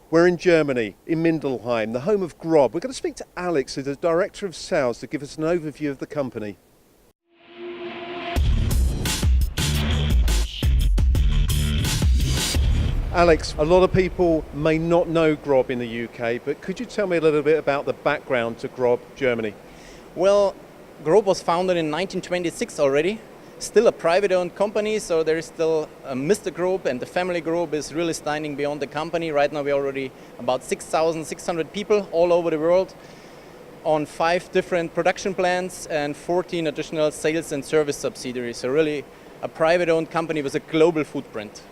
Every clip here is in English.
We're in Germany, in Mindelheim, the home of GROB. We're going to speak to Alex, who's the Director of Sales, to give us an overview of the company. Alex, a lot of people may not know GROB in the UK, but could you tell me a little bit about the background to GROB Germany? Well, GROB was founded in 1926 already. Still a private-owned company, so there is still Mr. GROB, and the family GROB is really standing beyond the company. Right now we're already about 6,600 people all over the world on 5 different production plants and 14 additional sales and service subsidiaries. So really a private-owned company with a global footprint.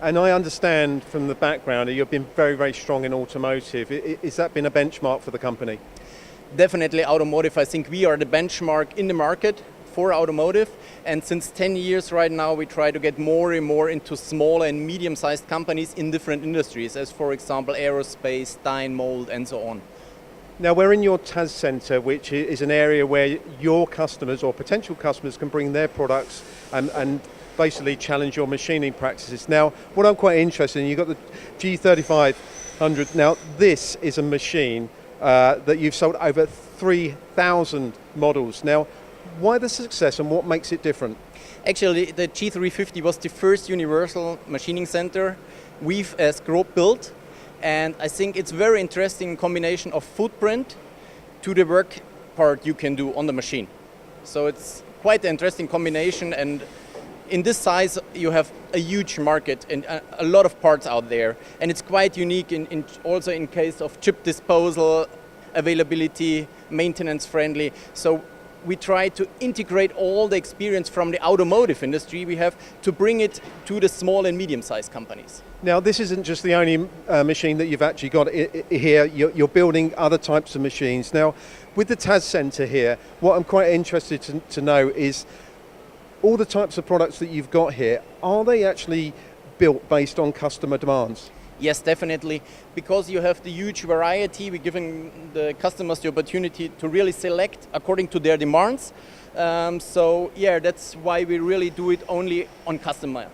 And I understand from the background that you've been very, very strong in automotive. Has that been a benchmark for the company? Definitely automotive. I think we are the benchmark in the market for automotive, and since 10 years right now we try to get more and more into small and medium-sized companies in different industries, as for example Aerospace, Die Mould and so on. Now we're in your TAS Centre, which is an area where your customers or potential customers can bring their products and basically challenge your machining practices. Now what I'm quite interested in, you've got the G3500. Now this is a machine that you've sold over 3,000 models. Now why the success and what makes it different? Actually, the G350 was the first universal machining center we've as GROB built, and I think it's very interesting combination of footprint to the work part you can do on the machine. So it's quite an interesting combination, and in this size you have a huge market and a lot of parts out there, and it's quite unique also in case of chip disposal, availability, maintenance friendly. So we try to integrate all the experience from the automotive industry we have to bring it to the small and medium-sized companies. Now this isn't just the only machine that you've actually got here, you're building other types of machines. Now with the TAS Centre here, what I'm quite interested to know is all the types of products that you've got here, are they actually built based on customer demands? Yes, definitely, because you have the huge variety, we're giving the customers the opportunity to really select according to their demands. So yeah, that's why we really do it only on customer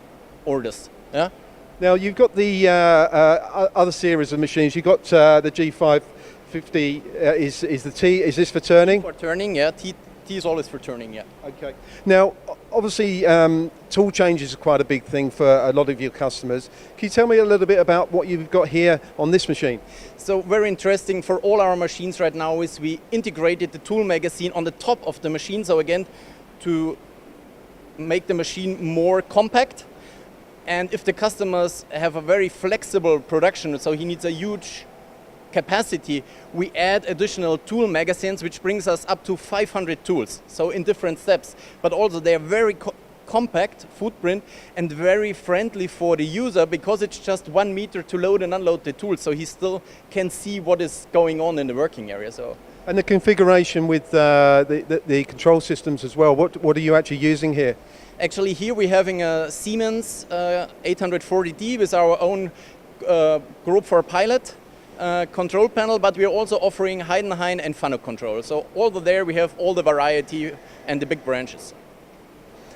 orders. Yeah? Now you've got the other series of machines. You've got the G550, is the T, is this for turning? For turning, yeah. T is always for turning, yeah. Okay. Now, obviously, tool changes are quite a big thing for a lot of your customers. Can you tell me a little bit about what you've got here on this machine? So very interesting for all our machines right now is we integrated the tool magazine on the top of the machine. So again, to make the machine more compact. And if the customers have a very flexible production, so he needs a huge capacity, we add additional tool magazines, which brings us up to 500 tools, so in different steps. But also they are very compact footprint and very friendly for the user, because it's just 1 meter to load and unload the tools, so he still can see what is going on in the working area. So. And the configuration with the control systems as well, what are you actually using here? Actually here we're having a Siemens 840D with our own GROB for Pilot control panel, but we are also offering Heidenhain and Fanuc control. So over there we have all the variety and the big branches.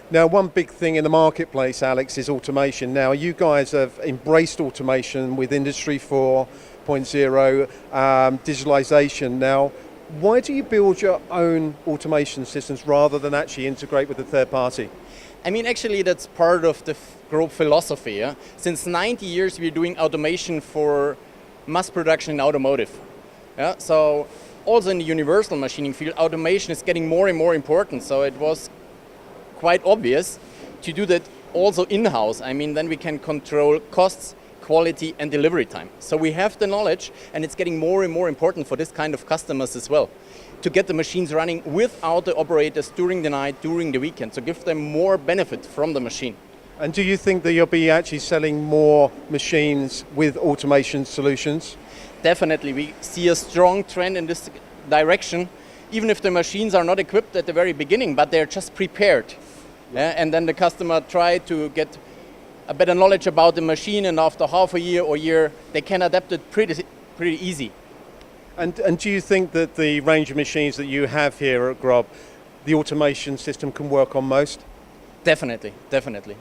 Now one big thing in the marketplace, Alex, is automation. Now you guys have embraced automation with Industry 4.0, digitalization. Now why do you build your own automation systems rather than actually integrate with a third party? I mean, actually that's part of the GROB philosophy. Yeah? Since 90 years we're doing automation for mass production in automotive. Yeah? So also in the universal machining field, automation is getting more and more important. So it was quite obvious to do that also in-house. I mean, then we can control costs, quality and delivery time. So we have the knowledge, and it's getting more and more important for this kind of customers as well, to get the machines running without the operators during the night, during the weekend, to give them more benefit from the machine. And do you think that you'll be actually selling more machines with automation solutions? Definitely, we see a strong trend in this direction, even if the machines are not equipped at the very beginning, but they're just prepared. Yeah? And then the customer try to get a better knowledge about the machine, and after half a year or year, they can adapt it pretty easy. And do you think that the range of machines that you have here at GROB, the automation system can work on most? Definitely, definitely.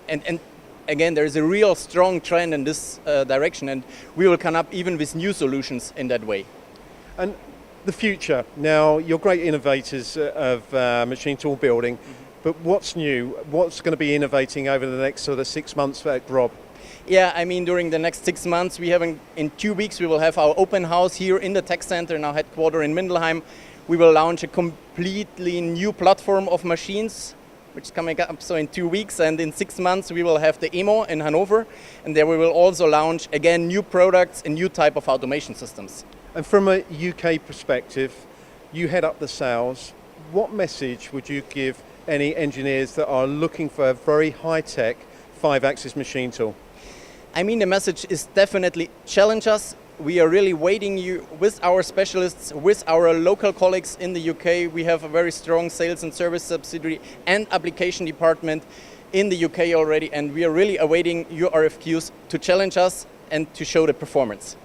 And again, there is a real strong trend in this direction, and we will come up even with new solutions in that way. And the future, now you're great innovators of machine tool building, but what's new? What's going to be innovating over the next sort of 6 months at GROB? Yeah, I mean, during the next 6 months, in 2 weeks, we will have our open house here in the tech center, in our headquarters in Mindelheim. We will launch a completely new platform of machines, which is coming up so in 2 weeks, and in 6 months we will have the EMO in Hanover, and there we will also launch again new products and new type of automation systems. And from a UK perspective, you head up the sales. What message would you give any engineers that are looking for a very high-tech 5-axis machine tool? I mean, the message is definitely challenge us. We are really waiting you with our specialists, with our local colleagues in the UK. We have a very strong sales and service subsidiary and application department in the UK already, and we are really awaiting your RFQs to challenge us and to show the performance.